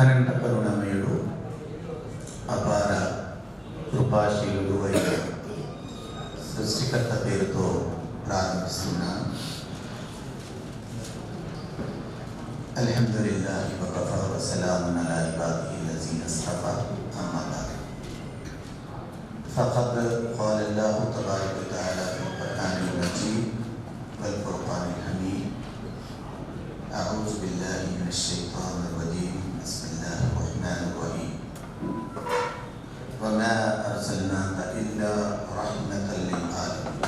అనంత కరుణమయుడు అపార కృపాశీలుడు అయిన సృష్టికర్త పేరుతో ప్రారంభిస్తున్నాను. అల్హమ్దులిల్లాహి వకఫా వసలామున్ అలా ఇబాదిహిల్లజీన ఇస్తఫా అమ్మా బఅద్. ఫఖద్ ఖాల అల్లాహు తబారక వ తఆలా ఫిల్ ఖుర్ఆనిల్ మజీద్ వల్ ఫుర్ఖానిల్ హమీద్. అఊజు బిల్లాహి మినష్ షైతానిర్ రజీమ్. బిస్మిల్లాహిర్ రహ్మానిర్ రహీం. వమా అర్సల్నాక ఇల్లా రహ్మతల్ లిల్ ఆలమీన్.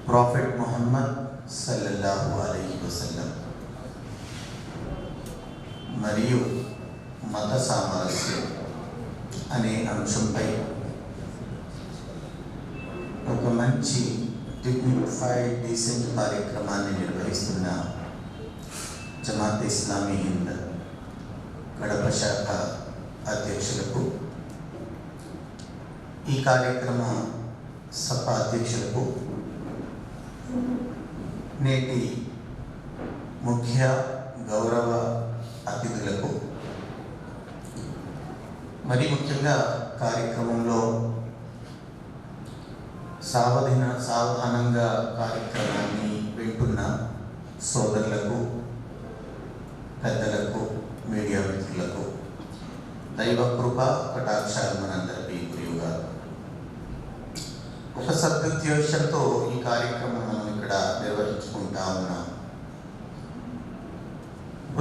ప్రాఫెట్ ముహమ్మద్ సల్లల్లాహు అలైహి వసల్లం మరియు మత సామరస్యం అనే అంశంపై ఒక మంచి డిగ్నిఫైడ్ డీసెంట్ కార్యక్రమాన్ని నిర్వహిస్తున్న జమాత్ ఇస్లామీ హింద్ కడప శాఖ అధ్యక్షులకు, ఈ కార్యక్రమ సభ అధ్యక్షులకు, నేటి ముఖ్య గౌరవ అతిథులకు, మరి ముఖ్యంగా కార్యక్రమంలో సావధానంగా కార్యక్రమాన్ని వింటున్న సోదరులకు, పెద్దలకు, మీడియా మిత్రులకు దైవ కృప కటాక్షాలు మనందరికీ గురివుగా. ఒక సద్దుద్దేశంతో ఈ కార్యక్రమం మనం ఇక్కడ నిర్వహించుకుంటా ఉన్నాం.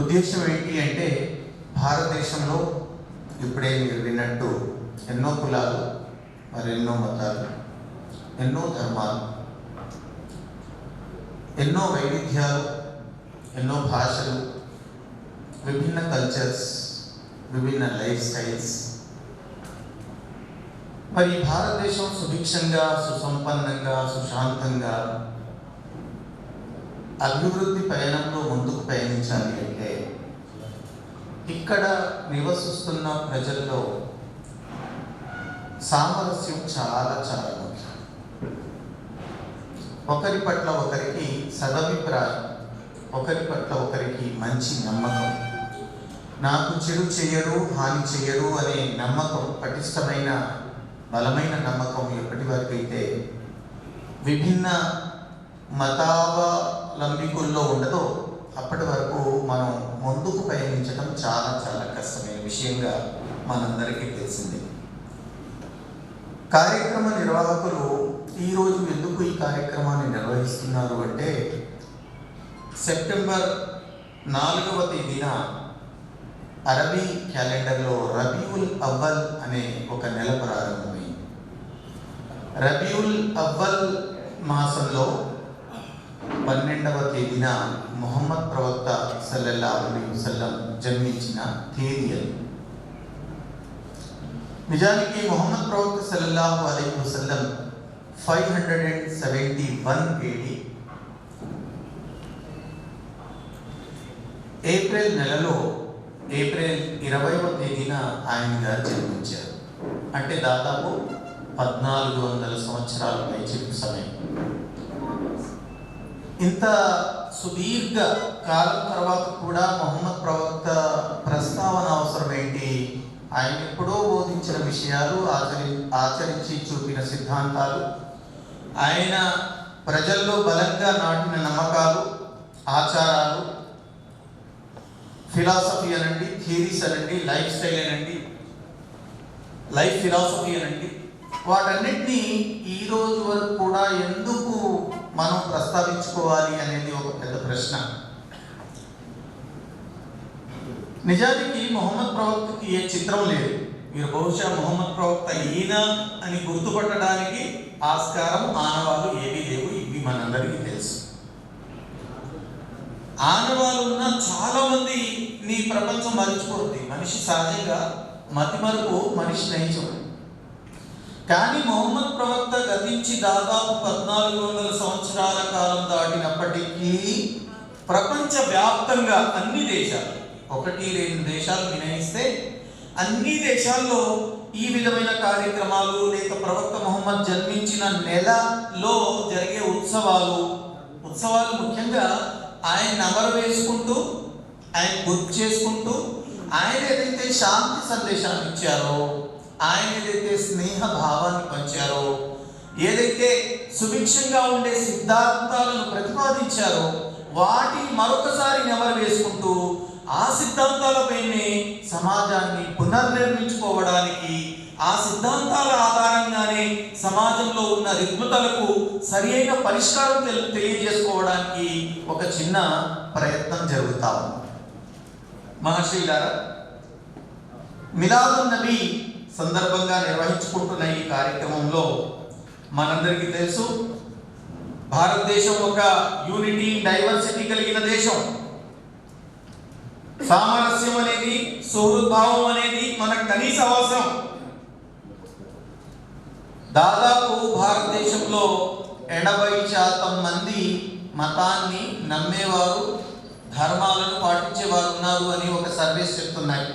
ఉద్దేశం ఏంటి అంటే, భారతదేశంలో ఇప్పుడే మీరు విన్నట్టు ఎన్నో కులాలు, మరెన్నో మతాలు, ఎన్నో ధర్మాలు, ఎన్నో వైవిధ్యాలు, ఎన్నో భాషలు, విభిన్న కల్చర్స్, విభిన్న లైఫ్ స్టైల్స్. మరి భారతదేశం సుభిక్షంగా, సుసంపన్నంగా, సుశాంతంగా అభివృద్ధి పయనంలో ముందుకు పయనించాలి అంటే ఇక్కడ నివసిస్తున్న ప్రజల్లో సామరస్యం చాలా చాలా ముఖ్యం. ఒకరి పట్ల ఒకరికి సదభిప్రాయం, ఒకరి పట్ల ఒకరికి మంచి నమ్మకం, నాకు చెడు చెయ్యరు, హాని చెయ్యరు అనే నమ్మకం, పటిష్టమైన బలమైన నమ్మకం ఎప్పటి వరకు అయితే విభిన్న మతావలంబికుల్లో ఉండదో అప్పటి వరకు మనం ముందుకు పయనించడం చాలా చాలా కష్టమైన విషయంగా మనందరికీ తెలిసింది. కార్యక్రమ నిర్వాహకులు ఈరోజు ఎందుకు ఈ కార్యక్రమాన్ని నిర్వహిస్తున్నారు అంటే, సెప్టెంబర్ 4వ తేదీన అరబీ క్యాలెండర్లో రబీఉల్ అవ్వల్ అనే ఒక నెల ప్రారంభమైంది. రబీఉల్ అవ్వల్ మాసంలో 12వ తేదీన ముహమ్మద్ ప్రవక్త సల్లల్లాహు అలైహి వసల్లం జన్మించిన తేదీ అది. నిజానికి ముహమ్మద్ ప్రవక్త సల్లల్లాహు అలైహి వసల్లం 571 AD ఏప్రిల్ నెలలో ఏప్రిల్ 20వ తేదీన ఆయన గారు జన్మించారు. అంటే దాదాపు 1400 సంవత్సరాల పైచిలుకు సమయం. ఇంత సుదీర్ఘ కాలం తర్వాత కూడా ముహమ్మద్ ప్రవక్త ప్రస్తావన అవసరం ఏంటి? ఆయన ఎప్పుడో బోధించిన విషయాలు, ఆచరించి చూపిన సిద్ధాంతాలు, ఆయన ప్రజల్లో బలంగా నాటిన నమ్మకాలు, ఆచారాలు, ఫిలాసఫీ అనండి, థియరీస్ అనండి, లైఫ్ స్టైల్ అనండి, లైఫ్ ఫిలాసఫీ అనండి, వాటన్నిటినీ ఈ రోజు వరకు కూడా ఎందుకు మనం ప్రస్తావించుకోవాలి అనేది ఒక పెద్ద ప్రశ్న. నిజానికి ముహమ్మద్ ప్రవక్తకి ఏ చిత్రం లేదు. మీరు బహుశా ముహమ్మద్ ప్రవక్త ఈయన అని గుర్తుపట్టడానికి ఆస్కారం, ఆనవాళ్ళు ఏమీ లేవు. ఇవి మనందరికీ తెలుసు. ఆనవాళ్ళు ఉన్న చాలా మంది నీ ప్రపంచం మరిచిపోతుంది. మనిషి సహజంగా మతిమరుపు మనిషి నయించదు. కానీ ముహమ్మద్ ప్రవక్త గతించి దాదాపు 1400 సంవత్సరాల కాలం దాటినప్పటికీ ప్రపంచ వ్యాప్తంగా అన్ని దేశాలు, 1-2 దేశాలు మినహాయిస్తే అన్ని దేశాల్లో ఈ విధమైన కార్యక్రమాలు లేక ప్రవక్త ముహమ్మద్ జన్మించిన నెలలో జరిగే ఉత్సవాలు ముఖ్యంగా ఆయన నమరు వేసుకుంటూ, ఆయన గుర్తు చేసుకుంటూ, ఆయన ఏదైతే శాంతి సందేశాన్ని ఇచ్చారో, ఆయన ఏదైతే స్నేహ భావాన్ని పంచారో, ఏదైతే సుభిక్షంగా ఉండే సిద్ధాంతాలను ప్రతిపాదించారో వాటిని మరొకసారి నెమరు వేసుకుంటూ ఆ సిద్ధాంతాలపైనే సమాజాన్ని పునర్నిర్మించుకోవడానికి, ఆ సిద్ధాంతాల ఆధారంగానే సమాజంలో ఉన్న రుగ్మతలకు సరి అయిన పరిష్కారం తెలియజేసుకోవడానికి ఒక చిన్న ప్రయత్నం జరుగుతా ఉంది. మహర్షులారా, మిలాదున్ నబీ సందర్భంగా నిర్వహించుకుంటున్న ఈ కార్యక్రమంలో మనందరికీ తెలుసు, భారతదేశం ఒక యూనిటీ డైవర్సిటీ కలిగిన దేశం. సామరస్యం అనేది, సౌహృద్భావం అనేది మనకు కనీస అవసరం. దాదాపు భారతదేశంలో 80% మంది మతాన్ని నమ్మేవారు, ధర్మాలను పాటించేవారు ఉన్నారు అని ఒక సర్వేస్ చెప్తున్నాయి.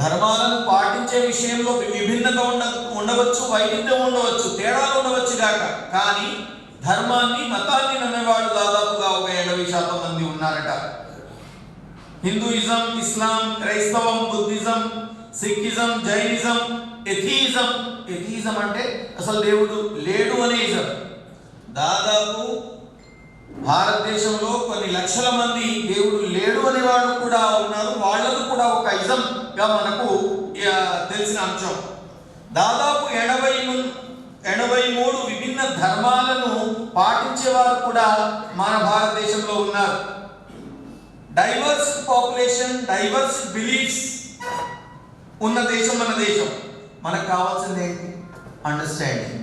ధర్మాలను పాటించే విషయంలో విభిన్నత ఉండవచ్చు, వైవిధ్యం ఉండవచ్చు, తేడాలు ఉండవచ్చు కాక, కానీ ధర్మాన్ని, మతాన్ని నమ్మేవాడు దాదాపుగా ఒక 80% మంది ఉన్నారట. హిందూయిజం, ఇస్లాం, క్రైస్తవం, బుద్ధిజం, సిక్కిజం, జైనిజం, ఎథియిజం అంటే అసలు దేవుడు లేడు అనే ఇజం. దాదాపు భారతదేశంలో కొన్ని లక్షల మంది దేవుడు లేడు అనేవాళ్ళు కూడా ఉన్నారు. వాళ్ళకు కూడా ఒక ఇజంగా మనకు తెలిసిన అంశం. దాదాపు 83 విభిన్న ధర్మాలను పాటించేవారు కూడా మన భారతదేశంలో ఉన్నారు. డైవర్స్ పాపులేషన్, డైవర్స్ బిలీఫ్స్ ఉన్న దేశం మన దేశం. మనకు కావాల్సింది ఏంటి? Understanding,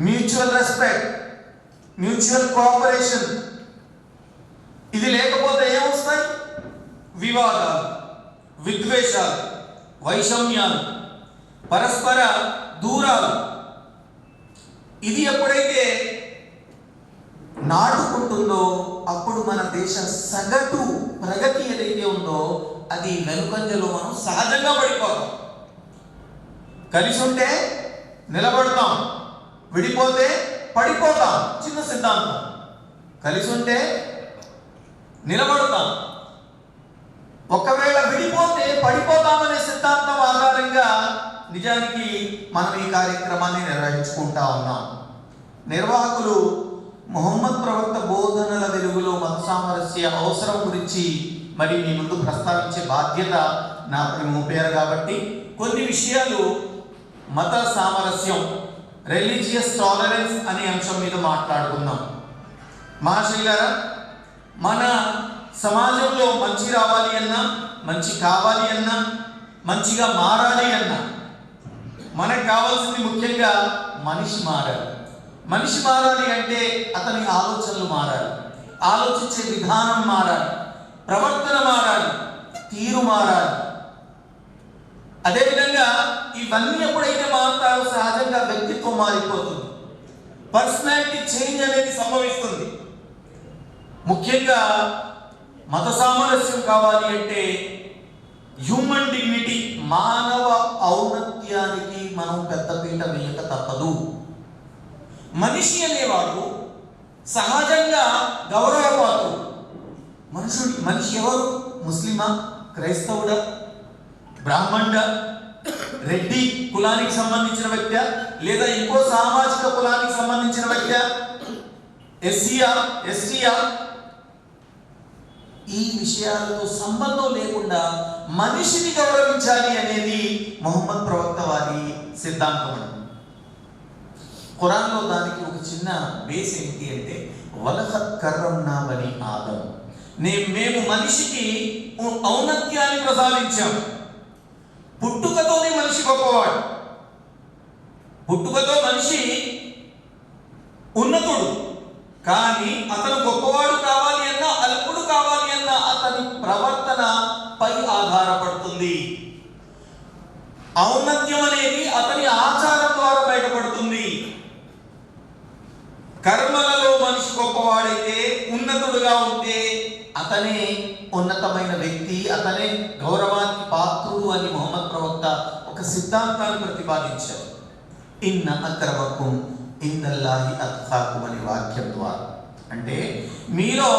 mutual respect, mutual cooperation. ఇది లేకపోతే ఏమొస్తాయి? వివాదాలు, విద్వేషాలు, వైషమ్యాలు, పరస్పర దూరాలు. ఇది ఎప్పుడైతే నాటుకుంటుందో అప్పుడు మన దేశ సగటు ప్రగతి ఏదైతే ఉందో అది వెనుకంజలో మనం సహజంగా పడిపోతాం. కలిసి ఉంటే నిలబడతాం, విడిపోతే పడిపోతాం. చిన్న సిద్ధాంతం. కలిసి ఉంటే నిలబడతాం, ఒకవేళ విడిపోతే పడిపోతామనే సిద్ధాంతం ఆధారంగా నిజానికి మనం ఈ కార్యక్రమాన్ని నిర్వహించుకుంటా ఉన్నాం. నిర్వాహకులు ముహమ్మద్ ప్రవక్త బోధనల వెలుగులో మత సామరస్య అవసరం గురించి మరి మీ ముందు ప్రస్తావించే బాధ్యత నాపై మోపారు కాబట్టి కొన్ని విషయాలు మత సామరస్యం, రిలీజియస్ టాలరెన్స్ అనే అంశం మీద మాట్లాడుకుందాం. మహాశైలారా, మన సమాజంలో మంచి రావాలి అన్నా, మంచి కావాలి అన్నా, మంచిగా మారాలి అన్నా మనకు కావాల్సింది ముఖ్యంగా మనిషి మారాలి. మనిషి మారాలి అంటే అతని ఆలోచనలు మారాలి, ఆలోచించే విధానం మారాలి, ప్రవర్తన మారాలి, తీరు మారాలి. అదేవిధంగా ఇవన్నీ ఎప్పుడైతే మారుతారో సహజంగా వ్యక్తిత్వం మారిపోతుంది, పర్సనాలిటీ చేంజ్ అనేది సంభవిస్తుంది. ముఖ్యంగా మత సామరస్యం కావాలి అంటే హ్యూమన్ డిగ్నిటీ, మానవ ఔన్నత్యానికి మనం పెద్దపీట వేయక తప్పదు. మనిషి అనేవాడు సహజంగా గౌరవపాత్రుడు. మనిషి ఎవరు? ముస్లిమా, క్రైస్తవుడా, బ్రాహ్మణ, రెడ్డి కులానికి సంబంధించిన వ్యక్తి, లేదా ఇంకో సామాజిక కులానికి సంబంధించిన వ్యక్తి, ఎస్సీయా, ఎస్టీయా, ఈ విషయాలతో సంబంధం లేకుండా మనిషిని గౌరవించాలి అనేది ముహమ్మద్ ప్రవక్త వారి సిద్ధాంతం. ఖురాన్లో దానికి ఒక చిన్న బేస్ ఏంటి అంటే వలఖద్ కర్రమ్నా బనీ ఆదం, మేము మనిషికి ఔన్నత్యాన్ని ప్రసాదించాం. పుట్టుకతోనే మనిషి గొప్పవాడు, పుట్టుకతో మనిషి ఉన్నతుడు. కానీ అతను గొప్పవాడు కావాలి అన్నా, అల్పుడు కావాలి అన్నా అతని ప్రవర్తనపై ఆధారపడుతుంది. ఔన్నత్యం అనేది అతని ఆచారం ద్వారా బయటపడుతుంది. కర్మలలో మనిషి గొప్పవాడైతే, ఉన్నతుడుగా ఉంటే అతనే ఉన్నతమైన వ్యక్తి, అతనే గౌరవానికి పాత్రుడు అని మొహమ్మద్ ప్రవక్త ఒక సిద్ధాంతాన్ని ప్రతిపాదించారు. ఇన్న అక్రమకుం ఇందల్లాహి అత్ఖాకుం అనే వాక్యం ద్వారా. అంటే మీలో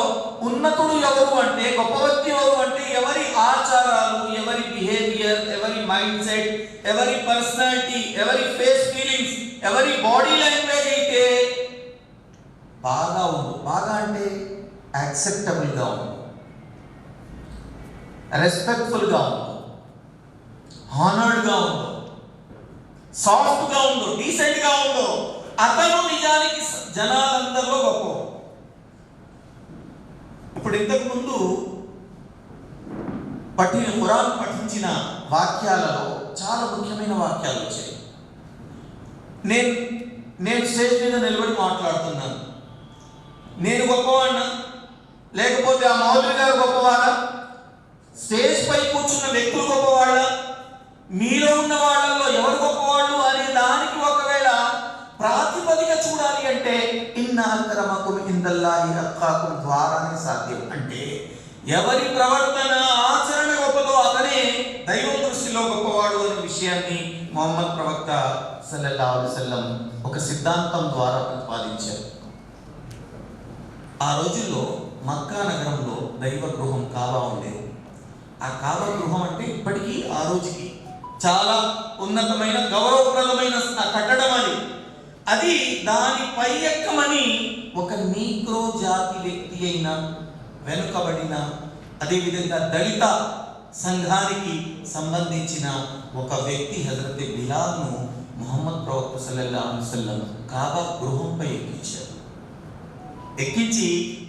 ఉన్నతుడు ఎవరు అంటే, గొప్ప వ్యక్తి ఎవరు అంటే, ఎవరి ఆచారాలు, ఎవరి బిహేవియర్, ఎవరి మైండ్ సెట్, ఎవరి పర్సనాలిటీ, ఎవరి ఫేస్ ఫీలింగ్స్, ఎవరి బాడీ లాంగ్వేజ్ అయితే బాగా ఉంది. బాగా అంటే యాక్సెప్టబుల్గా ఉంది, రెస్పెక్ట్ఫుల్గా ఉంది, హానర్డ్గా ఉందో, సాఫ్ట్గా ఉందో, డీసెంట్గా ఉందో, అతను నిజానికి జనాలందరిలో గొప్ప. ఇప్పుడు ఇంతకు ముందు ఖురాన్ పఠించిన వాక్యాలలో చాలా ముఖ్యమైన వాక్యాలు వచ్చాయి. నేను స్టేజ్ మీద నిలబడి మాట్లాడుతున్నాను. నేను గొప్పవాడినా లేకపోతే ఆ మౌలవి గారు గొప్పవాడా? స్టేజ్ పై కూర్చున్న వ్యక్తులు గొప్పవాళ్ళ? మీలో ఉన్న వాళ్ళల్లో ఎవరు గొప్పవాళ్ళు అనే దానికి ఒకవేళ ప్రాతిపదిక చూడాలి అంటే ఇన్న అక్రమకుం ఇందల్లాహి అత్ఖాకుం ద్వారానే సాధ్యం. అంటే ఎవరి ప్రవర్తన, ఆచరణ గొప్పదో అతనే దైవం దృష్టిలో గొప్పవాడు అనే విషయాన్ని మొహమ్మద్ ప్రవక్త సల్లల్లాహు అలైహి వసల్లం ఒక సిద్ధాంతం ద్వారా ప్రతిపాదించారు. ఆ రోజుల్లో మక్కా నగరంలో దైవ గృహం కాబా ఉండేది. ఆ కాబా గృహం అంటే ఇప్పటికీ ఆ రోజుకి చాలా ఉన్నతమైన గౌరవప్రదమైన కట్టడం అది దాని పై ఎక్కమని ఒక నీగ్రో జాతి వ్యక్తి అయిన, వెనుకబడిన, అదేవిధంగా దళిత సంఘానికి సంబంధించిన ఒక వ్యక్తి హజరత్ బిలాల్ను మొహమ్మద్ ప్రవక్త సల్లల్లాహు అలైహి వసల్లం కాబా గృహంపై ఎక్కించి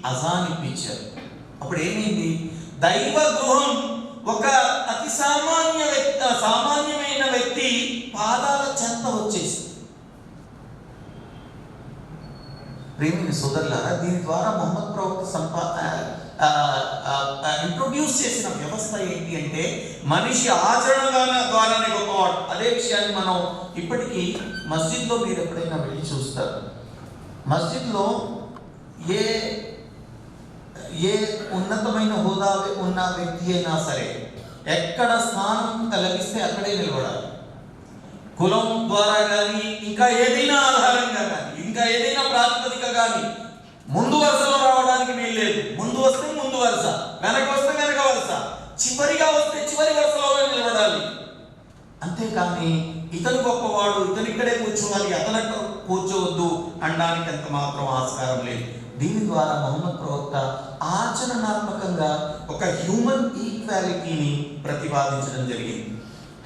అజాన్ ఇప్పించారు. అప్పుడు ఏమైంది? దైవ గృహం ఒక అతి సామాన్యమైన వ్యక్తి పాదాల చెంత వచ్చేసి. ప్రేమిని సోదరులారా, దీని ద్వారా మొహమ్మద్ ప్రవక్త ఇంట్రొడ్యూస్ చేసిన వ్యవస్థ ఏంటి అంటే మనిషి ఆచరణ ద్వారానే గొప్పవాడు. అదే విషయాన్ని మనం ఇప్పటికీ మస్జిద్లో మీరు ఎప్పుడైనా వెళ్ళి చూస్తారు. మస్జిద్లో ఏ ఉన్నతమైన హోదా ఉన్న వ్యక్తి అయినా సరే ఎక్కడ స్థానం లభిస్తే అక్కడే నిలబడాలి. కులం ద్వారా కానీ, ఇంకా ఏదైనా ఆధారంగా కానీ, ఇంకా ఏదైనా ప్రాతిపదిక కానీ ముందు వరుసలో రావడానికి వీల్లేదు. ముందు వస్తే ముందు వరుస, వెనక వస్తే వెనక వరుస, చివరిగా వస్తే చివరి వరుసలో నిలబడాలి. అంతేకాని ఇతను గొప్పవాడు, ఇతను ఇక్కడే కూర్చోవాలి, అతను కూర్చోవద్దు అనడానికి ఎంత మాత్రం ఆస్కారం లేదు. దీని ద్వారా మొహమ్మద్ ప్రవక్త ఆచరణాత్మకంగా ఒక హ్యూమన్ ఈక్వాలిటీని ప్రతిపాదించడం జరిగింది.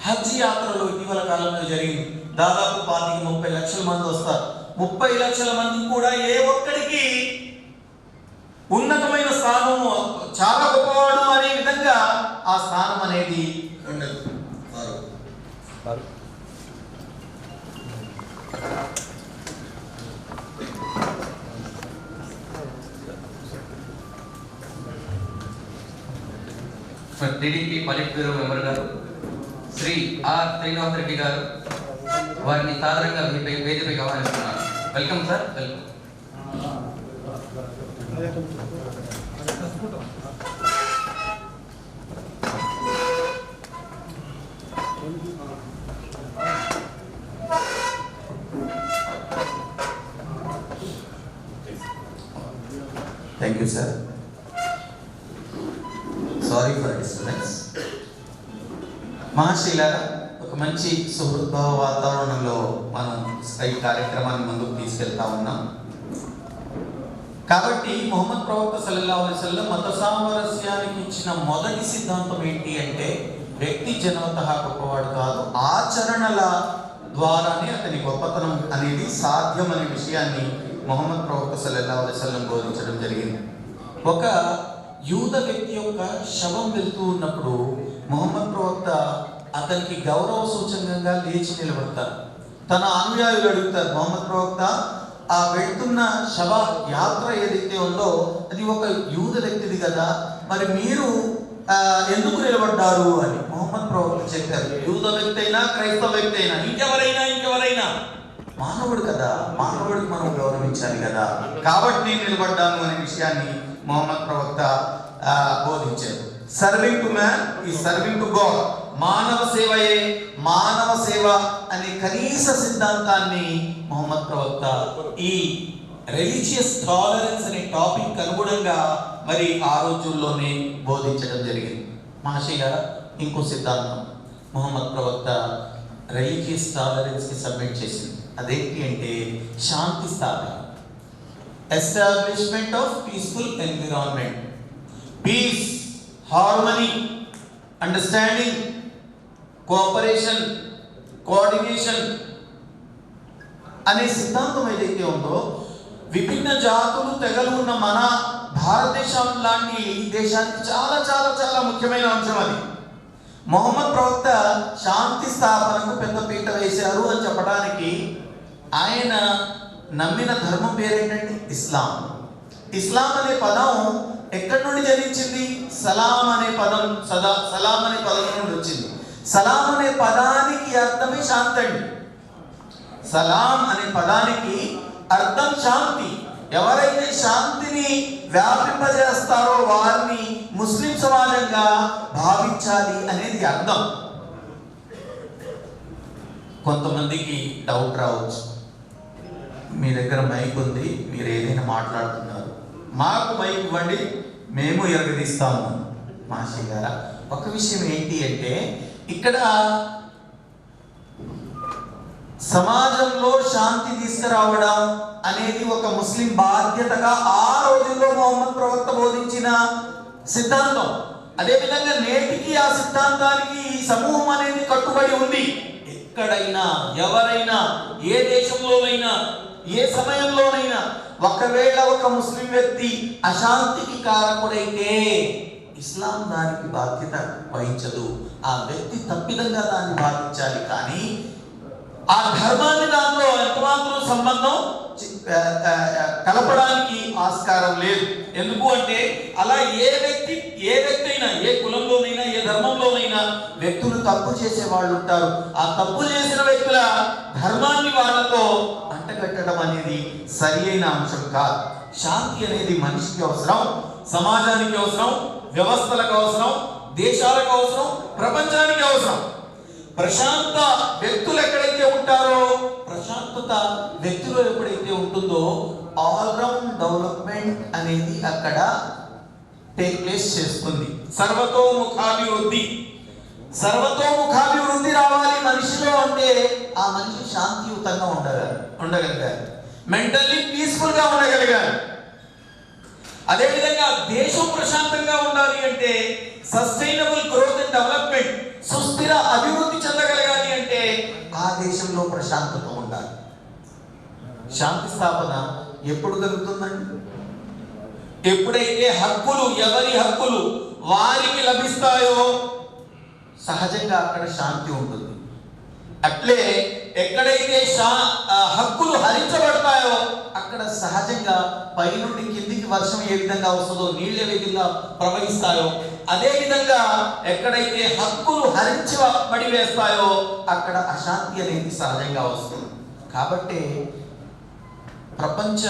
హజ్ యాత్రలో ఇటీవల కాలంలో జరిగింది. దాదాపు 25-30 లక్షల మంది వస్తారు. 30 లక్షల మంది కూడా ఏ ఒక్కడికి ఉన్నతమైన స్థానము, చాలా గొప్పవాడు అనే విధంగా ఆ స్థానం అనేది ఉండదు. టీడీపీ పాలిట్ బ్యూరో మెంబర్ గారు శ్రీ ఆర్ శ్రీనివాస్ రెడ్డి గారు వారిని సాధారణంగా వేదికపైకి ఆహ్వానిస్తున్నారు. Welcome sir, welcome. Thank you sir. Sorry for disturbance. మహాశీలారా, ఒక మంచి సుహృద్భావ వాతావరణంలో మనం ఈ కార్యక్రమాన్ని ముందుకు తీసుకెళ్తా ఉన్నాం. కాబట్టి మొహమ్మద్ ప్రవక్త సల్లల్లాహు అలైహి వసల్లం మత సామరస్యానికి ఇచ్చిన మొదటి సిద్ధాంతం ఏంటి అంటే వ్యక్తి జన్మతః గొప్పవాడు కాదు, ఆచరణల ద్వారానే అతని గొప్పతనం అనేది సాధ్యం అనే విషయాన్ని మొహమ్మద్ ప్రవక్త సల్లల్లాహు అలైహి వసల్లం బోధించడం జరిగింది. ఒక యూద వ్యక్తి యొక్క శవం వెళ్తూ ఉన్నప్పుడు మొహమ్మద్ ప్రవక్త అతనికి గౌరవ సూచకంగా లేచి నిలబడతారు. తన అనుయాయులు అడుగుతారు, మొహమ్మద్ ప్రవక్త ఆ వెళ్తున్న శవ యాత్ర ఏదైతే ఉందో అది ఒక యూద వ్యక్తిది కదా, మరి మీరు ఎందుకు నిలబడ్డారు అని. మొహమ్మద్ ప్రవక్త చెప్పారు, యూద వ్యక్తి అయినా క్రైస్తవ వ్యక్తి అయినా ఇంకెవరైనా మానవుడు కదా, మానవుడికి మనం గౌరవించాలి కదా, కాబట్టి నేను నిలబడ్డాను అనే విషయాన్ని మొహమ్మద్ ప్రవక్త బోధించారు. సర్వింగ్ టు మ్యాన్ ఈ సర్వింగ్ టు గాడ్. మానవ సేవయే మానవ సేవ అనే కనీస సిద్ధాంతాన్ని మొహమ్మద్ ప్రవక్త ఈ రిలీజియస్ టాలరెన్స్ అనే టాపిక్ అనుగుణంగా మరి ఆ రోజుల్లోనే బోధించడం జరిగింది. మహర్షి గారు ఇంకో సిద్ధాంతం మొహమ్మద్ ప్రవక్త రిలీజియస్ టాలరెన్స్ కి సబ్మిట్ చేసింది. అదేంటి అంటే శాంతి స్థాపన, establishment of peaceful environment, peace, harmony, understanding, cooperation, coordination అనే సిద్ధాంతం ఏదైతే ఉందో, విభిన్న జాతులు తెగలు ఉన్న మన భారతదేశం లాంటి దేశానికి చాలా చాలా చాలా ముఖ్యమైన అంశం అది. మొహమ్మద్ ప్రవక్త శాంతి స్థాపనకు పెద్ద పీట వేశారు అని చెప్పడానికి ఆయన నమ్మిన ధర్మం పేరేంటండి? ఇస్లాం. ఇస్లాం అనే పదం ఎక్కడి నుండి జనించింది? సలాం అనే పదం, సలాం అనే పదం నుండి వచ్చింది. సలాం అనే పదానికి అర్థమే శాంతి అండి. సలాం అనే పదానికి అర్థం శాంతి. ఎవరైతే శాంతిని వ్యాపింపజేస్తారో వారిని ముస్లిం సమాజంగా భావించాలి అనేది అర్థం. కొంతమందికి డౌట్ రావచ్చు, మీ దగ్గర మైక్ ఉంది, మీరు ఏదైనా మాట్లాడుతున్నారు, మాకు మైక్ ఇవ్వండి, మేము ఎరగదీస్తాము. మాషి గారా, ఒక విషయం ఏంటి అంటే, ఇక్కడ సమాజంలో శాంతి తీసుకురావడం అనేది ఒక ముస్లిం బాధ్యతగా ఆ రోజుల్లో మొహమ్మద్ ప్రవక్త బోధించిన సిద్ధాంతం. అదేవిధంగా నేటికి ఆ సిద్ధాంతానికి ఈ సమూహం అనేది కట్టుబడి ఉంది. ఎక్కడైనా ఎవరైనా ఏ దేశంలోనైనా ఏ సమయంలోనైనా ఒకవేళ ఒక ముస్లిం వ్యక్తి అశాంతికి కారకుడైతే ఇస్లాం దానికి బాధ్యత వహించదు. ఆ వ్యక్తి తప్పిదంగా దాన్ని భావించాలి, కానీ ఆ ధర్మాన్ని దాంట్లో ఎంతమాత్రం సంబంధం కలపడానికి ఆస్కారం లేదు. ఎందుకు అంటే అలా ఏ వ్యక్తి అయినా, ఏ కులంలోనైనా, ఏ ధర్మంలోనైనా వ్యక్తులు తప్పు చేసే వాళ్ళు ఉంటారు. ఆ తప్పు చేసిన వ్యక్తుల ధర్మాన్ని వాళ్ళతో అంటగట్టడం అనేది సరి అయిన అంశం కాదు. శాంతి అనేది మనిషికి అవసరం, సమాజానికి అవసరం, వ్యవస్థలకు అవసరం, దేశాలకు అవసరం, ప్రపంచానికి అవసరం. ప్రశాంత వ్యక్తులు ఎక్కడైతే ఉంటారో, ప్రశాంతత వ్యక్తులు ఎప్పుడైతే ఉంటుందో, ఆల్రౌండ్ డెవలప్మెంట్ అనేది అక్కడ టేక్ ప్లేస్ చేస్తుంది. సర్వతోముఖాభివృద్ధి రావాలి మనిషిలో అంటే ఆ మనిషి శాంతియుతంగా ఉండగలగాలి, మెంటల్లీ పీస్ఫుల్ గా ఉండగలగాలి. అదేవిధంగా దేశం ప్రశాంతంగా ఉండాలి అంటే సస్టైనబుల్ గ్రోత్ అండ్ డెవలప్మెంట్, సుస్థిర అభివృద్ధి చెందగలగాలి అంటే ఆ దేశంలో ప్రశాంతత ఉండాలి. శాంతి స్థాపన ఎప్పుడు జరుగుతుందండి? ఎప్పుడైతే హక్కులు, ఎవరి హక్కులు వారికి లభిస్తాయో సహజంగా అక్కడ శాంతి ఉంటుంది. అట్లే ఎక్కడైతే హక్కులు హరించబడతాయో అక్కడ సహజంగా పై నుండి కిందికి వర్షం ఏ విధంగా వస్తుందో, నీళ్ళు ఏ విధంగా ప్రవహిస్తాయో, అదే విధంగా ఎక్కడైతే హక్కులు హరించబడి వేస్తాయో అక్కడ అశాంతి అనేది సహజంగా వస్తుంది. కాబట్టి ప్రపంచ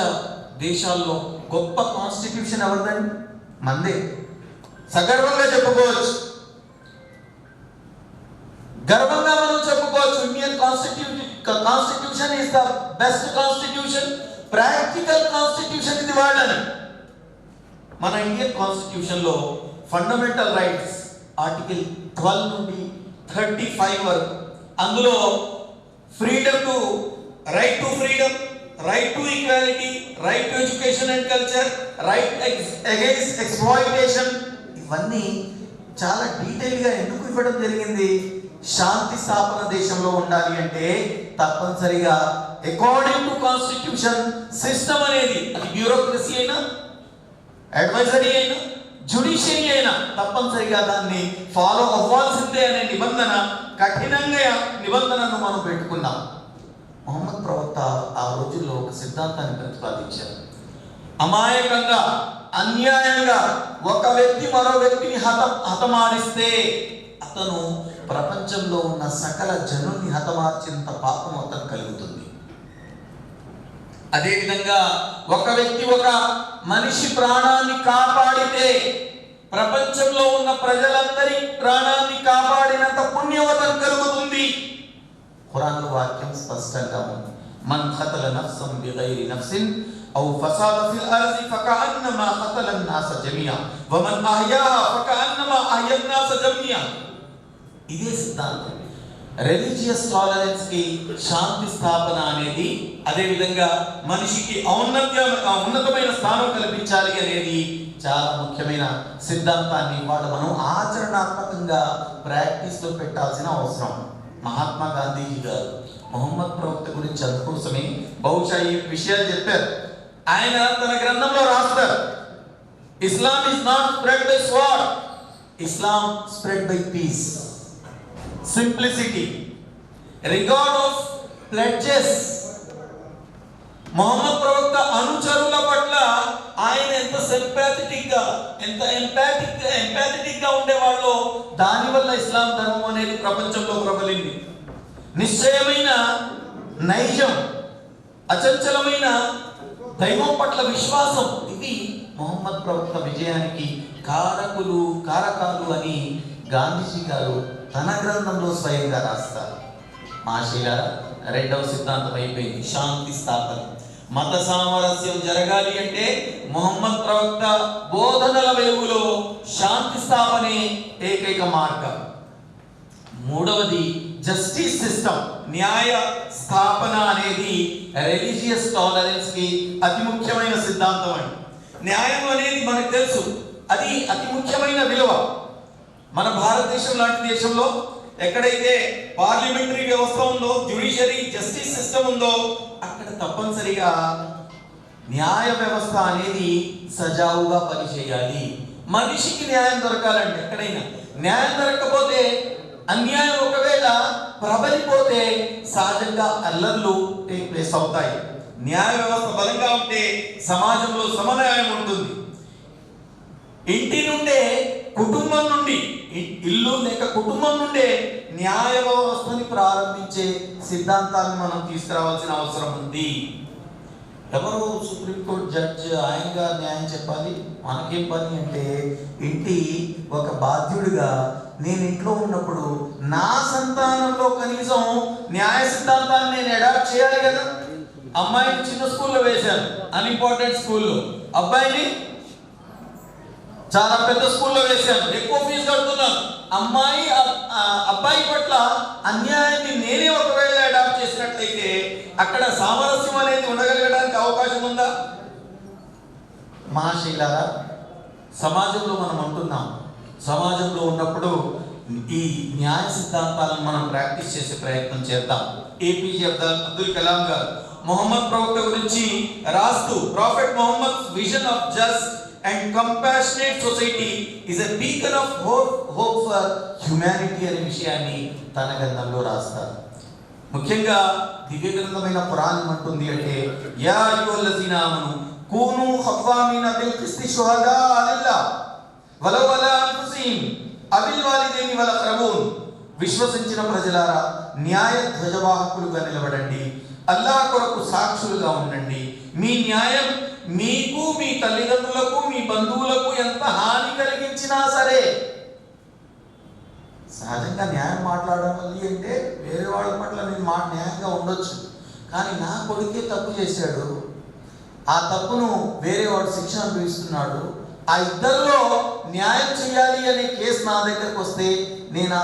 దేశాల్లో గొప్ప కాన్స్టిట్యూషన్ ఎవరిదండి? మందే. సగర్వంగా చెప్పుకోవచ్చు, గర్వంగా మనం చెప్పుకోవచ్చు, Indian constitution is the best constitution, practical constitution ఇది వాళ్ళని. మన ఇండియన్ కాన్స్టిట్యూషన్ లో ఫండమెంటల్ రైట్స్ ఆర్టికల్ 12 నుండి 35 వరకు, అందులో right to freedom, right to equality, right to education and culture, right against exploitation, ఇవన్నీ చాలా డీటెయిల్ గా ఎందుకు ఇవ్వడం జరిగింది? శాంతి స్థాపన దేశంలో ఉండాలి అంటే తప్పనిసరిగా అకార్డింగ్ టు కాన్స్టిట్యూషన్ సిస్టమ్ అనేది, అది బ్యూరోక్రసీ అయినా, అడ్వైజరీ అయినా, జ్యుడిషియరీ అయినా తప్పనిసరిగా దాన్ని ఫాలో అవ్వాల్సిందే అనే నిబంధన, కఠినంగా నిబంధనను మనం పెట్టుకున్నాం. మొహమ్మద్ ప్రవక్త ఆ రోజుల్లో ఒక సిద్ధాంతాన్ని ప్రతిపాదించారు. అమాయకంగా, అన్యాయంగా ఒక వ్యక్తి మరో వ్యక్తిని హతమారిస్తే అతను ప్రపంచంలో ఉన్న సకల జనుల్ని హతమార్చినంత పాపం అతను కలుగుతుంది. అదేవిధంగా ఒక వ్యక్తి ఒక మనిషి ప్రాణాన్ని కాపాడితే ప్రపంచంలో ఉన్న ప్రజలందరి ప్రాణాన్ని కాపాడినంత పుణ్యవతం కలుగుతుంది. ఖురాన్ వాక్యం స్పష్టంగా ఉంది. మన్ ఖతల నఫ్సన్ బిగైరి నఫ్సిన్ ఔ ఫసాద ఫిల్ అర్ది ఫకఅన్నమా ఖతలన్ నాస జమియా వమన్ అహ్యాహా ఫకఅన్నమా అహ్యన్ నాస జమియా. ఇదే సిద్ధాంతం. రిలీజియస్ టాలరెన్స్ కి శాంతి స్థాపన అనేది, అదే విధంగా మనిషికి ఉన్నతమైన స్థానం కల్పించాలి అనేది చాలా ముఖ్యమైన సిద్ధాంతాన్ని వాళ్ళు మనం ఆచరణాత్మకంగా ప్రాక్టీస్ లో పెట్టాల్సిన అవసరం. మహాత్మా గాంధీజీ గారు మొహమ్మద్ ప్రవక్త గురించి అందుకోసమే బహుశా ఈ విషయాలు చెప్పారు. ఆయన తన గ్రంథంలో రాస్తారు, Islam is not spread by sword, Islam spread by peace, simplicity, regard of pledges. Mohammed ప్రవక్త అనుచరుల పట్ల ఆయన ఎంత సింపాథెటిక్ గా, ఎంత ఎంపాథెటిక్ గా ఉండేవాళ్ళో దానివల్ల ఇస్లాం ధర్మం అనేది ప్రపంచంలో ప్రబలింది. నిశ్చయమైన నైజం, అచంచలమైన దైవం పట్ల విశ్వాసం, ఇది మొహమ్మద్ ప్రవక్త విజయానికి కారకాలు అని గాంధీజీ గారు తన గ్రంథంలో స్వయంగా రాస్తారు. మాషీలారా, రెండవ సిద్ధాంతం అయిపోయింది, శాంతి స్థాపన. మత సామరస్యం జరగాలి అంటే మొహమ్మద్ ప్రవక్త బోధనల వెలుగులో శాంతి స్థాపనే ఏకైక మార్గం. మూడవది జస్టిస్ సిస్టమ్, న్యాయ స్థాపన అనేది రిలీజియస్ టాలరెన్స్ కి అతి ముఖ్యమైన సిద్ధాంతం అండి. న్యాయం అనేది మనకు తెలుసు, అది అతి ముఖ్యమైన విలువ. మన భారతదేశం లాంటి దేశంలో ఎక్కడైతే పార్లమెంటరీ వ్యవస్థ ఉందో, జ్యుడిషియరీ జస్టిస్ సిస్టమ్ ఉందో, అక్కడ తప్పనిసరిగా న్యాయ వ్యవస్థ అనేది సజావుగా పనిచేయాలి. మనిషికి న్యాయం దొరకాలంటే ఎక్కడైనా న్యాయం దొరకకపోతే, అన్యాయం ఒకవేళ ప్రబలిపోతే సహజంగా అల్లర్లు టేక్ ప్లేస్ అవుతాయి. న్యాయ వ్యవస్థ బలంగా ఉంటే సమాజంలో సమన్వయం ఉంటుంది. ఇంటి నుండే, కుటుంబం నుండి, ఇల్లు లేక కుటుంబం నుండే న్యాయ వ్యవస్థని ప్రారంభించే సిద్ధాంతాన్ని మనం తీసుకురావాల్సిన అవసరం ఉంది. ఎవరు సుప్రీంకోర్టు జడ్జ్, ఆయనగా న్యాయం చెప్పాలి, మనకేం పని అంటే ఇంటి ఒక బాధ్యుడిగా నేను ఇంట్లో ఉన్నప్పుడు నా సంతానంలో కనీసం న్యాయ సిద్ధాంతాన్ని నేను అడాప్ట్ చేయాలి కదా. అమ్మాయిని చిన్న స్కూల్లో వేశాను, అన్ఇంపార్టెంట్ స్కూల్లో, అబ్బాయిని చాలా పెద్ద స్కూల్లో వేశాను, ఎక్కువ ఫీజు కడుతున్నాను. అబ్బాయి పట్ల అన్యాయాన్ని నేనే ఒకవేళ అడాప్ట్ చేసినట్లయితే అక్కడ సామరస్యం అనేది ఉండగలగడానికి అవకాశం ఉందా? మహాశైలారా, సమాజంలో మనం అంటున్నాం, సమాజంలో ఉన్నప్పుడు ఈ న్యాయ సిద్ధాంతాలను మనం ప్రాక్టీస్ చేసే ప్రయత్నం చేద్దాం. ఏపీజే అబ్దుల్ కలాం గారు మొహమ్మద్ ప్రవక్త గురించి రాస్తూ, prophet Muhammad vision of just and compassionate society is a beacon of hope for humanity అనే విషయాన్ని తన గ్రంథంలో రాస్తారు. ముఖ్యంగా దివ్య గ్రంథమైన ఖురాన్ అంటుంది అంటే, యా అయ్యుహల్లజీనా ఆమను కూను ఖవ్వామీన బిల్ కిస్తి షుహదా లిల్లాహ్ వలౌ అలా అన్ఫుసిహిం అబిల్ వాలిదైని వల్ అక్రబూన్. విశ్వసించిన ప్రజలారా, న్యాయ ధ్వజవాహకులుగా నిలబడండి, అల్లాహ్ కొరకు సాక్షులుగా ఉండండి. మీ న్యాయం మీకు, మీ తల్లిదండ్రులకు, మీ బంధువులకు ఎంత హాని కలిగించినా సరే. సహజంగా న్యాయం మాట్లాడడం వల్ల అంటే వేరే వాళ్ళ పట్ల నేను న్యాయంగా ఉండొచ్చు, కానీ నా కొడుకే తప్పు చేశాడు, ఆ తప్పును వేరే వాడు శిక్ష అనుభవిస్తున్నాడు, ఆ ఇద్దరిలో న్యాయం చేయాలి అనే కేసు నా దగ్గరకు వస్తే నేను ఆ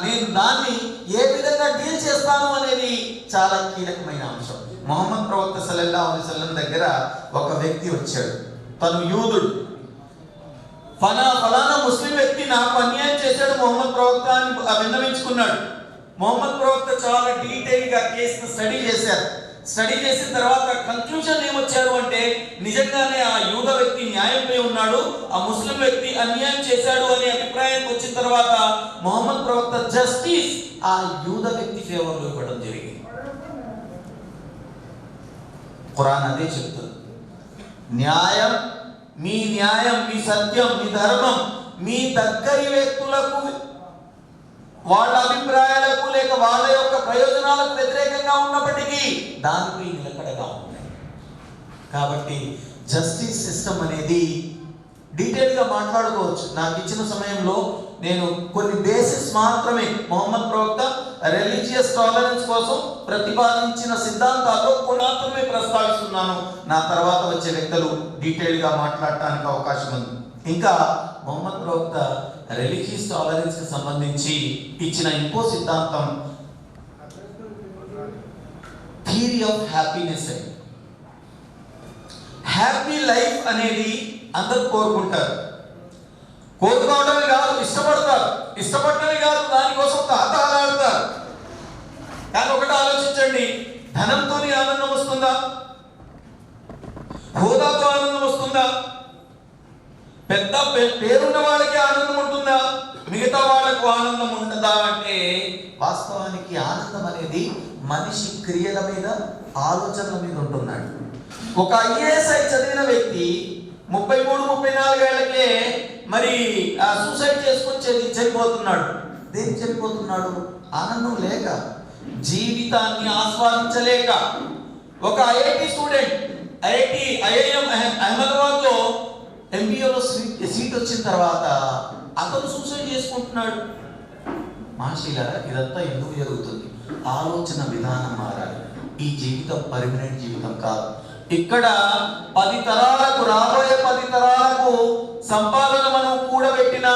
నేను దాన్ని ఏ విధంగా డీల్ చేస్తాను అనేది చాలా కీలకమైన అంశం. మొహమ్మద్ ప్రవక్త సల్లల్లాహు అలైహి వసల్లం దగ్గర ఒక వ్యక్తి వచ్చాడు, తను యూదుడు. ఫలానా ముస్లిం వ్యక్తి నాకు అన్యాయం చేశాడు మొహమ్మద్ ప్రవక్త అని విన్నవించుకున్నాడు. మొహమ్మద్ ప్రవక్త చాలా డీటెయిల్ గా కేసును స్టడీ చేశారు. స్టడీ చేసిన తర్వాత కంక్లూజన్ ఏమొచ్చారు అంటే, నిజంగానే ఆ యూద వ్యక్తి న్యాయంపై ఉన్నాడు, ఆ ముస్లిం వ్యక్తి అన్యాయం చేశాడు అనే అభిప్రాయానికి వచ్చిన తర్వాత మొహమ్మద్ ప్రవక్త జస్టిస్ ఆ యూద వ్యక్తి ఫేవర్లో ఇవ్వడం జరిగింది. ఖురాన్ అదే చెప్తుంది, న్యాయం, మీ సత్యం, మీ ధర్మం మీ దగ్గరి వ్యక్తులకు, వాళ్ళ అభిప్రాయాలకు లేక వాళ్ళ యొక్క ప్రయోజనాలకు వ్యతిరేకంగా ఉన్నప్పటికీ దానిపై నిలకడగా ఉంటాయి. కాబట్టి జస్టిస్ సిస్టమ్ అనేది డీటెయిల్గా మాట్లాడుకోవచ్చు. నాకు ఇచ్చిన సమయంలో నేను కొన్ని బేసిక్స్ మాత్రమే మొహమ్మద్ ప్రవక్త రిలీజియస్ టాలరెన్స్ కోసం ప్రతిపాదించిన సిద్ధాంతాల్లో కొన్ని మాత్రమే ప్రస్తావిస్తున్నాను. నా తర్వాత వచ్చే వ్యక్తులు డీటెయిల్గా మాట్లాడటానికి అవకాశం ఉంది. ఇంకా మొహమ్మద్ ప్రవక్త రిలీజియస్ టాలరెన్స్ కి సంబంధించి ఇచ్చిన ఇంకో సిద్ధాంతం theory of happiness. Happy life అనేది అందరూ కోరుకుంటారు. కోరుకోవడమే కాదు, ఇష్టపడతారు. ఇష్టపడటమే కాదు, దానికోసం తాతాలాడతారు. కానీ ఒకటి ఆలోచించండి, ధనంతో ఆనందం వస్తుందా? హోదాతో ఆనందం వస్తుందా? పెద్ద పేరున్న వాళ్ళకి ఆనందం ఉంటుందా? మిగతా వాళ్ళకు ఆనందం ఉంటుందా? అంటే వాస్తవానికి ఆనందం అనేది మనిషి క్రియల మీద, ఆలోచనల మీద ఉంటున్నాడు. ఒక ఐఏఎస్ఐ చదివిన వ్యక్తి 33-34 ఏళ్లకే మరి సూసైడ్ చేసుకొని చనిపోతున్నాడు. దేనికి చనిపోతున్నాడు? ఆనందం లేక, జీవితాన్ని ఆస్వాదించలేక. ఒక ఐఐటి స్టూడెంట్ ఐఐఎం అహ్మదాబాద్లో ఎంబీఏలో సీట్ వచ్చిన తర్వాత అతను సూసైడ్ చేసుకుంటున్నాడు. మాషీలారా, ఇదంతా ఎందుకు జరుగుతుంది? ఆలోచన విధానం మారాలి. ఈ జీవితం పర్మనెంట్ జీవితం కాదు. ఇక్కడ 10 తరాలకు, రాబోయే 10 తరాలకు సంపాదన మనం కూడబెట్టిన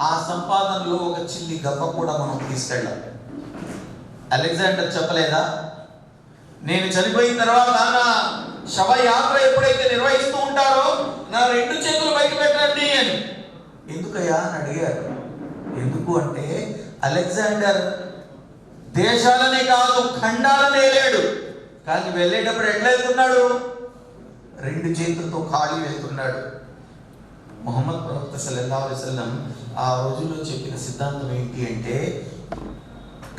ఆ సంపాదనలో ఒక చిల్లి గవ్వ కూడా మనం తీసుకెళ్ళాలి. అలెగ్జాండర్ చెప్పలేదా, నేను చనిపోయిన తర్వాత నా శవయాత్ర ఎప్పుడైతే నిర్వహిస్తూ ఉంటారో నా 2 చేతులు బయట పెట్టండి అని. ఎందుకయ్యా అని అడిగారు. ఎందుకు అంటే అలెగ్జాండర్ దేశాలనే కాదు, ఖండాలనే లేడు. కానీ వెళ్ళేటప్పుడు ఎట్లా వెళ్తున్నాడు? 2 చేతులతో ఖాళీ వెళ్తున్నాడు. మొహమ్మద్ ప్రవక్త సల్లల్లాహు అలైహి వసల్లం ఆ రోజుల్లో చెప్పిన సిద్ధాంతం ఏంటి అంటే,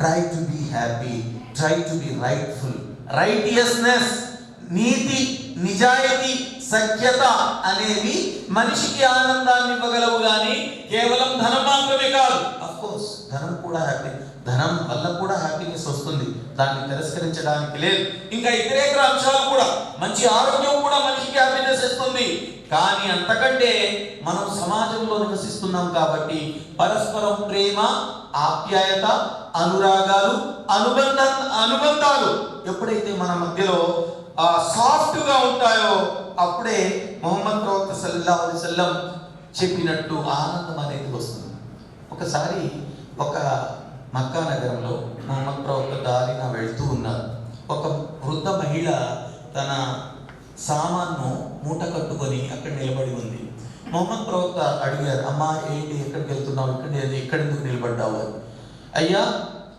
try to be happy, try to be rightful. Righteousness, నీతి, నిజాయితీ, సఖ్యత అనేవి మనిషికి ఆనందాన్ని ఇవ్వగలవు. కానీ కేవలం ధనం మాత్రమే కాదు. అఫ్ కోర్స్ ధనం కూడా హ్యాపీ, ధనం వల్ల కూడా హ్యాపీనెస్ వస్తుంది, దాన్ని తిరస్కరించడానికి లేదు. ఇంకా ఇతరేతర అంశాలు కూడా, మంచి ఆరోగ్యం కూడా మనిషికి హ్యాపీనెస్ ఇస్తుంది. కానీ అంతకంటే మనం సమాజంలో నివసిస్తున్నాం కాబట్టి పరస్పరం ప్రేమ, ఆప్యాయత, అనురాగాలు, అనుబంధాలు ఎప్పుడైతే మన మధ్యలో సాఫ్ట్గా ఉంటాయో అప్పుడే మొహమ్మద్ ప్రవక్త సల్లల్లాహు అలైహి వసల్లం చెప్పినట్టు ఆనందం అనేది వస్తుంది. ఒకసారి ఒక మక్కా నగరంలో మొహమ్మద్ ప్రవక్త దారిన వెళ్తూ ఉన్నారు. ఒక వృద్ధ మహిళ తన సామాన్ను మూట కట్టుకొని అక్కడ నిలబడి ఉంది. మొహమ్మద్ ప్రవక్త అడిగారు, అమ్మా ఏంటి, ఎక్కడికి వెళ్తున్నావు, ఇక్కడ ఎందుకు నిలబడ్డావు అని. అయ్యా,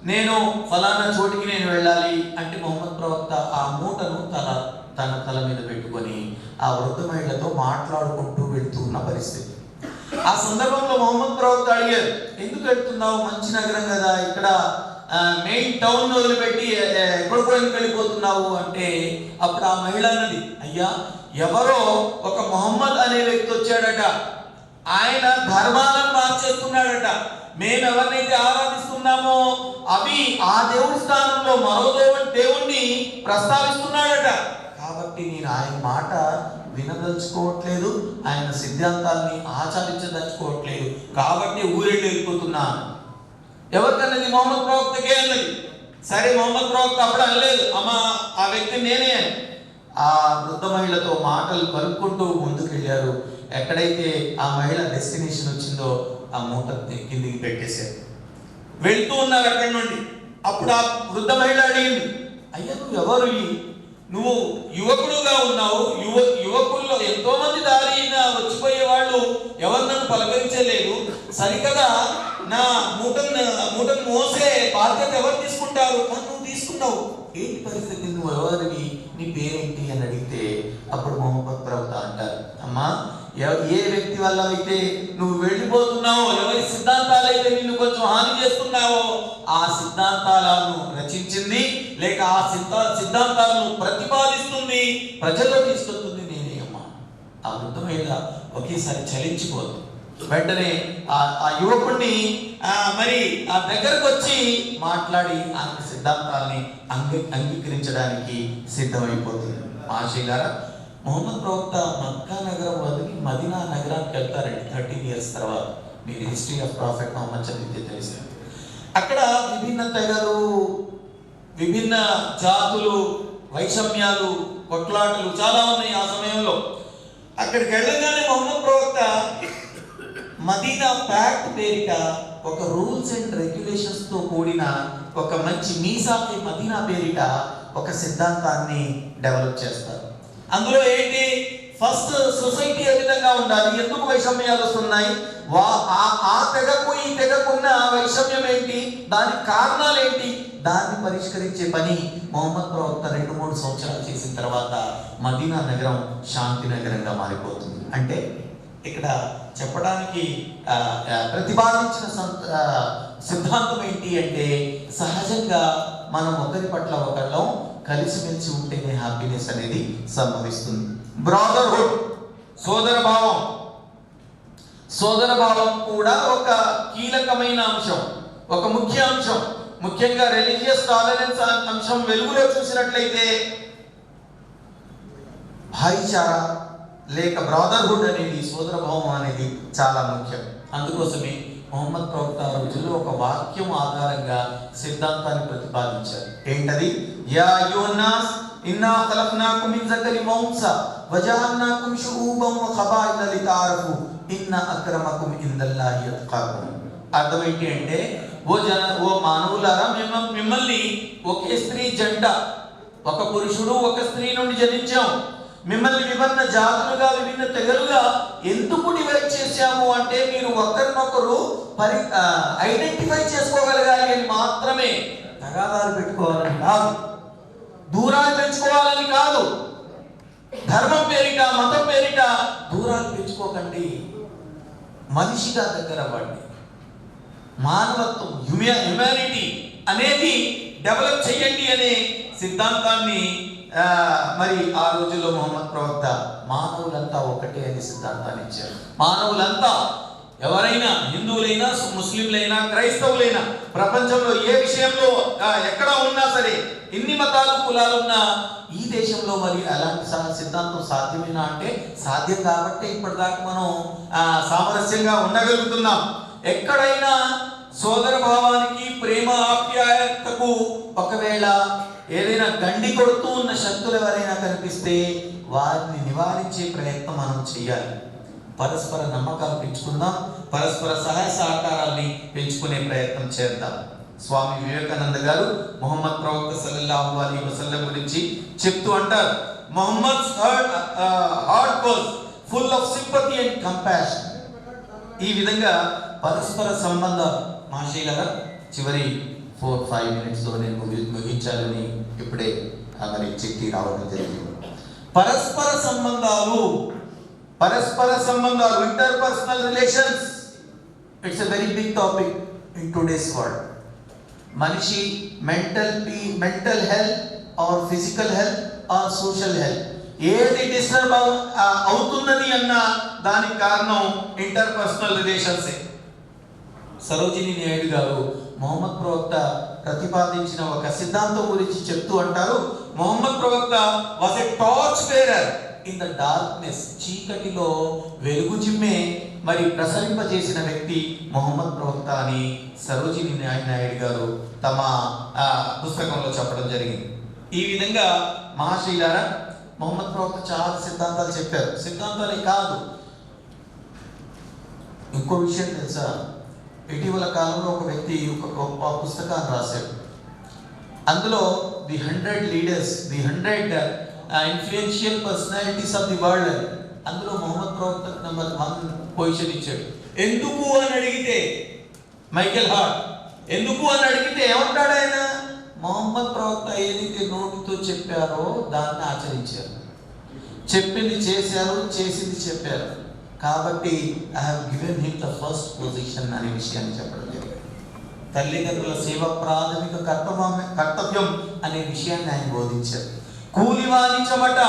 నేను ఫలానా చోటికి నేను వెళ్ళాలి అంటే మొహమ్మద్ ప్రవక్త ఆ మూటను తన తల మీద పెట్టుకొని ఆ వృద్ధ మహిళతో మాట్లాడుకుంటూ వెళ్తూ ఉన్న పరిస్థితి. ఆ సందర్భంలో మొహమ్మద్ ప్రవక్త అడిగారు, ఎందుకు వెళ్తున్నావు, మంచి నగరం కదా, ఇక్కడ మెయిన్ టౌన్ వదిలిపెట్టి ఎక్కడికో ఎందుకు వెళ్ళిపోతున్నావు అంటే అప్పుడు ఆ మహిళ అన్నది, అయ్యా, ఎవరో ఒక మొహమ్మద్ అనే వ్యక్తి వచ్చాడట, ఆయన ధర్మాలను మార్చేస్తున్నాడట. మేము ఎవరినైతే ఆరాధిస్తున్నామో అవి ఆ దేవుడి స్థానంలో మరో దేవుణ్ణి ప్రస్తావిస్తున్నాడట. కాబట్టి నేను ఆయన మాట వినదలుచుకోవట్లేదు, ఆయన సిద్ధాంతాన్ని ఆచరించదలుచుకోవట్లేదు, కాబట్టి ఊరెళ్ళి వెళ్ళిపోతున్నాను. ఎవరికన్నది? మొహమ్మద్ ప్రవక్తకే అన్నది. సరే, మొహమ్మద్ ప్రవక్త అప్పుడు అనలేదు, అమ్మా ఆ వ్యక్తి నేనే అని. ఆ వృద్ధ మహిళతో మాటలు కలుపుకుంటూ ముందుకు వెళ్ళారు. ఎక్కడైతే ఆ మహిళ డెస్టినేషన్ వచ్చిందో ఆ మూట కిందికి పెట్టేశారు. వెళ్తూ ఉన్నారు అక్కడి నుండి. అప్పుడు ఆ వృద్ధ మహిళ అడిగింది, అయ్యా నువ్వు ఎవరు? నువ్వు యువకుడుగా ఉన్నావు, యువకుల్లో ఎంతో మంది దారిన వచ్చిపోయే వాళ్ళు ఎవరు నన్ను పలకరించలేదు, సరికదా నా మూటను మోసే బాధ్యత ఎవరు తీసుకుంటారు? నువ్వు తీసుకున్నావు, ఏంటి పరిస్థితి, నువ్వు ఎవరివి, నీ పేరేంటి అని అడిగితే అప్పుడు మొహమ్మద్ ప్రవక్త అంటారు, అమ్మా, ఏ వ్యక్తి వల్ల అయితే నువ్వు వెళ్ళిపోతున్నావో, ఎవరి సిద్ధాంతాలు అయితే నిన్ను కొంచెం హాని చేస్తున్నావో ఆ సిద్ధాంతాలను రచించింది లేక ఆ సిద్ధాంతాలను ప్రతిపాదిస్తుంది, ప్రజల్లో తీసుకొస్తుంది నేనే అమ్మా. ఆ వృద్ధ మహిళ ఒకేసారి చలించిపోతుంది. వెంటనే ఆ యువకుడిని మరి ఆ దగ్గరకు వచ్చి మాట్లాడి ఆయన సిద్ధాంతాన్ని అంగీకరించడానికి సిద్ధమైపోతుంది. ఆశీలారా, మొహమ్మద్ ప్రవక్త మక్కా నగరం వదిలి మదీనా నగరానికి వెళ్తారండి 13 years తర్వాత. మీరు హిస్టరీ ఆఫ్ ప్రాఫెట్ మొహమ్మద్ చదివితే తెలిసింది. అక్కడ విభిన్న తెగలు, విభిన్న జాతులు, వైషమ్యాలు, కొట్లాటలు చాలా ఉన్నాయి ఆ సమయంలో. అక్కడికి వెళ్ళగానే మొహమ్మద్ ప్రవక్త మదీనా ప్యాక్ట్ పేరిట ఒక రూల్స్ అండ్ రెగ్యులేషన్స్తో కూడిన ఒక మంచి మీసాకి మదీనా పేరిట ఒక సిద్ధాంతాన్ని డెవలప్ చేస్తారు. అందులో ఏంటి? ఫస్ట్ సొసైటీ ఏ విధంగా ఉండాలి, ఎందుకు వైషమ్యాలు వస్తున్నాయి, ఆ తెగకు ఈ తెగకున్న వైషమ్యం ఏంటి, దానికి కారణాలు ఏంటి, దాన్ని పరిష్కరించే పని మొహమ్మద్ ప్రవక్త 2-3 సంవత్సరాలు చేసిన తర్వాత మదీనా నగరం శాంతి నగరంగా మారిపోతుంది. అంటే ఇక్కడ చెప్పడానికి ప్రతిపాదించిన సిద్ధాంతం ఏంటి అంటే, సహజంగా మనం ఒకరి పట్ల ఒకళ్ళం కలిసిమెలిసి ఉంటేనే హ్యాపీనెస్ అనేది సంభవిస్తుంది. బ్రదర్హుడ్, సోదర భావం కూడా ఒక కీలకమైన అంశం, ఒక ముఖ్య అంశం. ముఖ్యంగా రిలీజియస్ టాలరెన్స్ అంశం వెలుగులో చూసినట్లయితే భాయిచారా లేక బ్రదర్హుడ్ అనేది, సోదర భావం అనేది చాలా ముఖ్యం. అందుకోసమే మొహమ్మద్ ప్రవక్త రోజుల్లో ఒక వాక్యం ఆధారంగా సిద్ధాంతాన్ని ప్రతిపాదించారు. ఏంటది? యా అయ్యుహన్నాస్ ఇన్నా ఖలక్నాకుం మిన్ జకరి వ ఉన్సా వజఅల్నాకుం షుఊబన్ వ ఖబాయిల లితారఫు ఇన్న అక్రమకుం ఇందల్లాహి అత్ఖాకుం. అర్థం ఏంటి అంటే, ఓ మానవులారా, మిమ్మల్ని ఒకే స్త్రీ జంట, ఒక పురుషుడు ఒక స్త్రీ నుండి జనించాం. మిమ్మల్ని విభిన్న జాతులుగా, విభిన్న తెగలుగా ఎందుకు డివైడ్ చేశాము అంటే, మీరు ఒకరినొకరు ఐడెంటిఫై చేసుకోగలగాలి అని మాత్రమే. తగాదాలు పెట్టుకోవాలని కాదు, దూరాలు పెంచుకోవాలని కాదు. ధర్మం పేరిట, మతం పేరిట దూరాలు పెంచుకోకండి. మనిషిగా దగ్గర అవ్వండి. మానవత్వం, హ్యుమానిటీ అనేది డెవలప్ చేయండి అనే సిద్ధాంతాన్ని మరి ఆ రోజుల్లో మొహమ్మద్ ప్రవక్త మానవులంతా ఒకటే అనే సిద్ధాంతాన్ని ఇచ్చారు. మానవులంతా, ఎవరైనా హిందువులైనా, ముస్లింలైనా, క్రైస్తవులైనా, ప్రపంచంలో ఏ విషయంలో ఎక్కడ ఉన్నా సరే, ఎన్ని మతాలు కులాలు ఉన్నా, ఈ దేశంలో మరి అలాంటి సిద్ధాంతం సాధ్యమేనా అంటే సాధ్యం. కాబట్టి ఇప్పటిదాకా మనం సామరస్యంగా ఉండగలుగుతున్నాం. ఎక్కడైనా సోదర భావానికి, ప్రేమ ఆప్యాయతకు ఒకవేళ ఏదైనా గండి కొడుతూ ఉన్న శక్తులు ఎవరైనా కనిపిస్తే వారిని నివారించే ప్రయత్నం మనం చేయాలి. పరస్పర నమ్మకాలు పెంచుకుందాం, పరస్పర సహాయ సహకారాల్ని పెంచుకునే ప్రయత్నం చేద్దాం. స్వామి వివేకానంద గారు మొహమ్మద్ ప్రవక్త సల్లల్లాహు అలైహి వసల్లం గురించి చెప్తూ అంటారు, Mohammed's heart was full of sympathy and compassion. ఈ విధంగా పరస్పర సంబంధాలు, మాషీలరా చివరి 4-5 minutes నేను ముగించాలని ఇప్పుడే మరి చిట్టి రావడం జరిగింది. పరస్పర సంబంధాలు, interpersonal relations, it's a very big topic in today's world. మనిషి mental health or physical health or social health ఏది డిస్టర్బ్ అవుతున్నది అన్న దానికి కారణం ఇంటర్పర్సనల్ రిలేషన్సే. సరోజిని నాయుడు గారు మొహమ్మద్ ప్రవక్త ప్రతిపాదించిన ఒక సిద్ధాంతం గురించి చెప్తూ అంటారు, మొహమ్మద్ ప్రవక్త was a torch bearer in the darkness. చీకటిలో వెలుగు జిమ్మే మరి ప్రసరింపజేసిన వ్యక్తి మొహమ్మద్ ప్రవక్త అని సరోజిని నాయుడు గారు తమ పుస్తకంలో చెప్పడం జరిగింది. ఈ విధంగా మహాశైలారా, మొహమ్మద్ ప్రవక్త చాలా సిద్ధాంతాలు చెప్పారు. సిద్ధాంతాలే కాదు, ఇంకో విషయం తెలుసా? ఇటీవల కాలంలో ఒక వ్యక్తి ఒక గొప్ప పుస్తకాన్ని రాశాడు. అందులో the 100 leaders, the 100 influential personalities of the world, అందులో మొహమ్మద్ ప్రవక్త నెంబర్ 1 పొజిషన్ ఇచ్చాడు. ఎందుకు అని అడిగితే, మైకేల్ హార్ట్ ఎందుకు అని అడిగితే ఏమంటాడు ఆయన? మొహమ్మద్ ప్రవక్త ఏదైతే నోటితో చెప్పారో దాన్ని ఆచరించారు, చెప్పింది చేశారు, చేసింది చెప్పారు, కాబట్టి I have given him the first position అనే విషయాన్ని చెప్పడం జరిగింది. తల్లిదండ్రుల సేవ ప్రాథమిక కర్తవ్యం అనే విషయాన్ని ఆయన బోధించారు. కూలివాని చెమట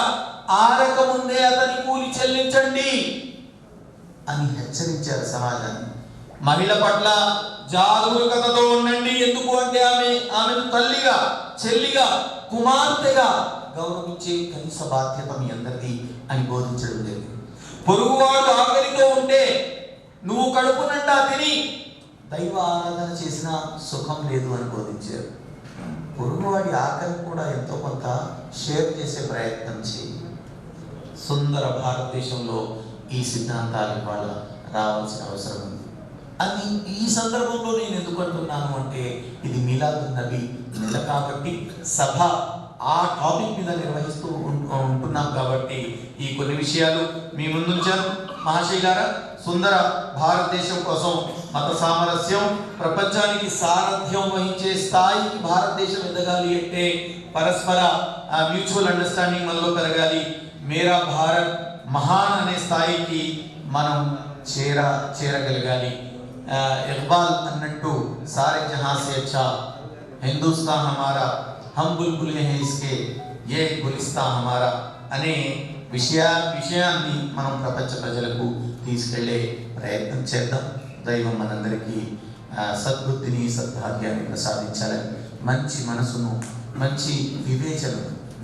ఆరక ముందే అతని కూలి చెల్లించండి అని హెచ్చరించారు సమాజాన్ని. మహిళ పట్ల జాగరూకతతో ఉండండి. ఎందుకు అంటే ఆమెను తల్లిగా, చెల్లిగా, కుమార్తెగా గౌరవించే కనీస బాధ్యత మీ అందరిది అని బోధించడం జరిగింది. పొరుగువాడు ఆకలితో ఉంటే నువ్వు కడుపు నిండా తిని దైవ ఆరాధన చేసిన సుఖం లేదు అని బోధించారు. పొరుగువాడి ఆకలి కూడా ఎంతో కొంత షేర్ చేసే ప్రయత్నం చేయి. సుందర భారతదేశంలో ఈ సిద్ధాంతాలు ఇవాళ రావాల్సిన అవసరం ఉంది. అని ఈ సందర్భంలో నేను ఎందుకు అంటున్నాను అంటే, ఇది మిలాదున్ నబీ నెల కాబట్టి సభ ఆ టాపిక్ మీద నిర్వహిస్తూ ఉంటున్నాం కాబట్టి ఈ కొన్ని విషయాలు మీ ముందుంచాను. మహాశయ గారా, సుందర భారతదేశం కోసం మత సామరస్యం ప్రపంచానికి సారథ్యం వహించే స్థాయికి భారతదేశం ఎదగాలి అంటే పరస్పర మ్యూచువల్ అండర్స్టాండింగ్ మనలో పెరగాలి. మేరా భారత్ మహాన్ అనే స్థాయికి మనం చేరగలగాలి. ఇక్బాల్ అన్నట్టు సారే జహాं से अच्छा हिंदुस्तान हमारा हम बुलबुलें हैं इसके ये गुलिस्तान हमारा అనే విషయాన్ని మనం ప్రపంచ ప్రజలకు తీసుకెళ్లే ప్రయత్నం చేద్దాం. దైవం మనందరికీ సద్బుద్ధిని సద్భాగ్యాన్ని ప్రసాదించాలని, మంచి మనసును, మంచి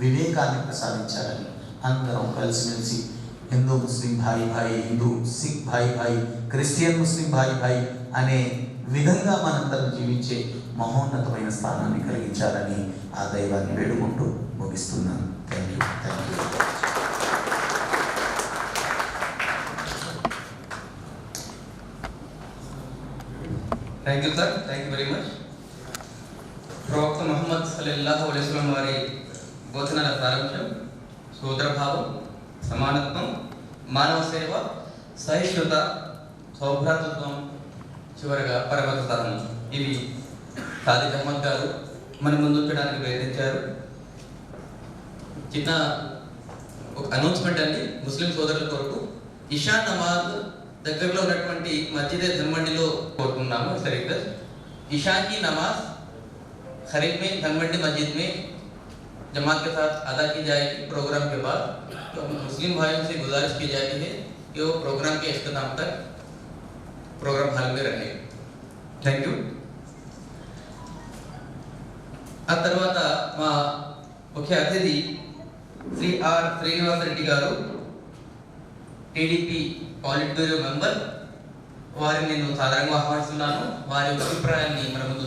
వివేకాన్ని ప్రసాదించాలని అందరం కలిసిమెలిసి హిందూ ముస్లిం భాయి భాయి, హిందూ సిక్ భాయి భాయి, క్రిస్టియన్ ముస్లిం భాయి భాయి అనే విధంగా మనందరం జీవించే మహోన్నతమైన స్థానాన్ని కలిగించాలని ఆ దైవాన్ని వేడుకుంటూ ముగిస్తున్నాను. Thank you. Thank you sir, thank you very much. ప్రవక్త ముహమ్మద్ సల్లల్లాహు అలైహి వసల్లం వారి బోధనల ప్రారంభం సోదరభావం, సమానత్వం, మానవ సేవ, సహిష్ణుత, సౌభ్రాతృత్వం, చివరిగా పరమతనం. ఇవి సాదిక్ అహ్మద్ గారు మన ముందుంచడానికి ప్రయత్నించారు. చిన్న ఒక అనౌన్స్మెంట్ అండి ముస్లిం సోదరుల కొరకు. ఇషా నమాజ్ దగ్గరలో ఉన్నటువంటి మస్జిద్ ధన్మండిలో కోరుకున్నాము. సరిగ్గా इशा की नमाज खरीब में धनमंडी मस्जिद में जमात के साथ अदा की जाएगी प्रोग्राम के बाद। तो मुस्लिम भाइयों से गुजारिश की जाती है कि वो प्रोग्राम के इख्तिताम तक प्रोग्राम हाल में रहे। Thank you. ఆ తర్వాత మా ముఖ్య అతిథి శ్రీ ఆర్ శ్రీనివాస్ రెడ్డి గారు, టీడీపీ పాలిట్ బ్యూరో మెంబర్. వారిని నేను సాధారణంగా ఆహ్వానిస్తున్నాను. వారి అభిప్రాయాన్ని మన ముందు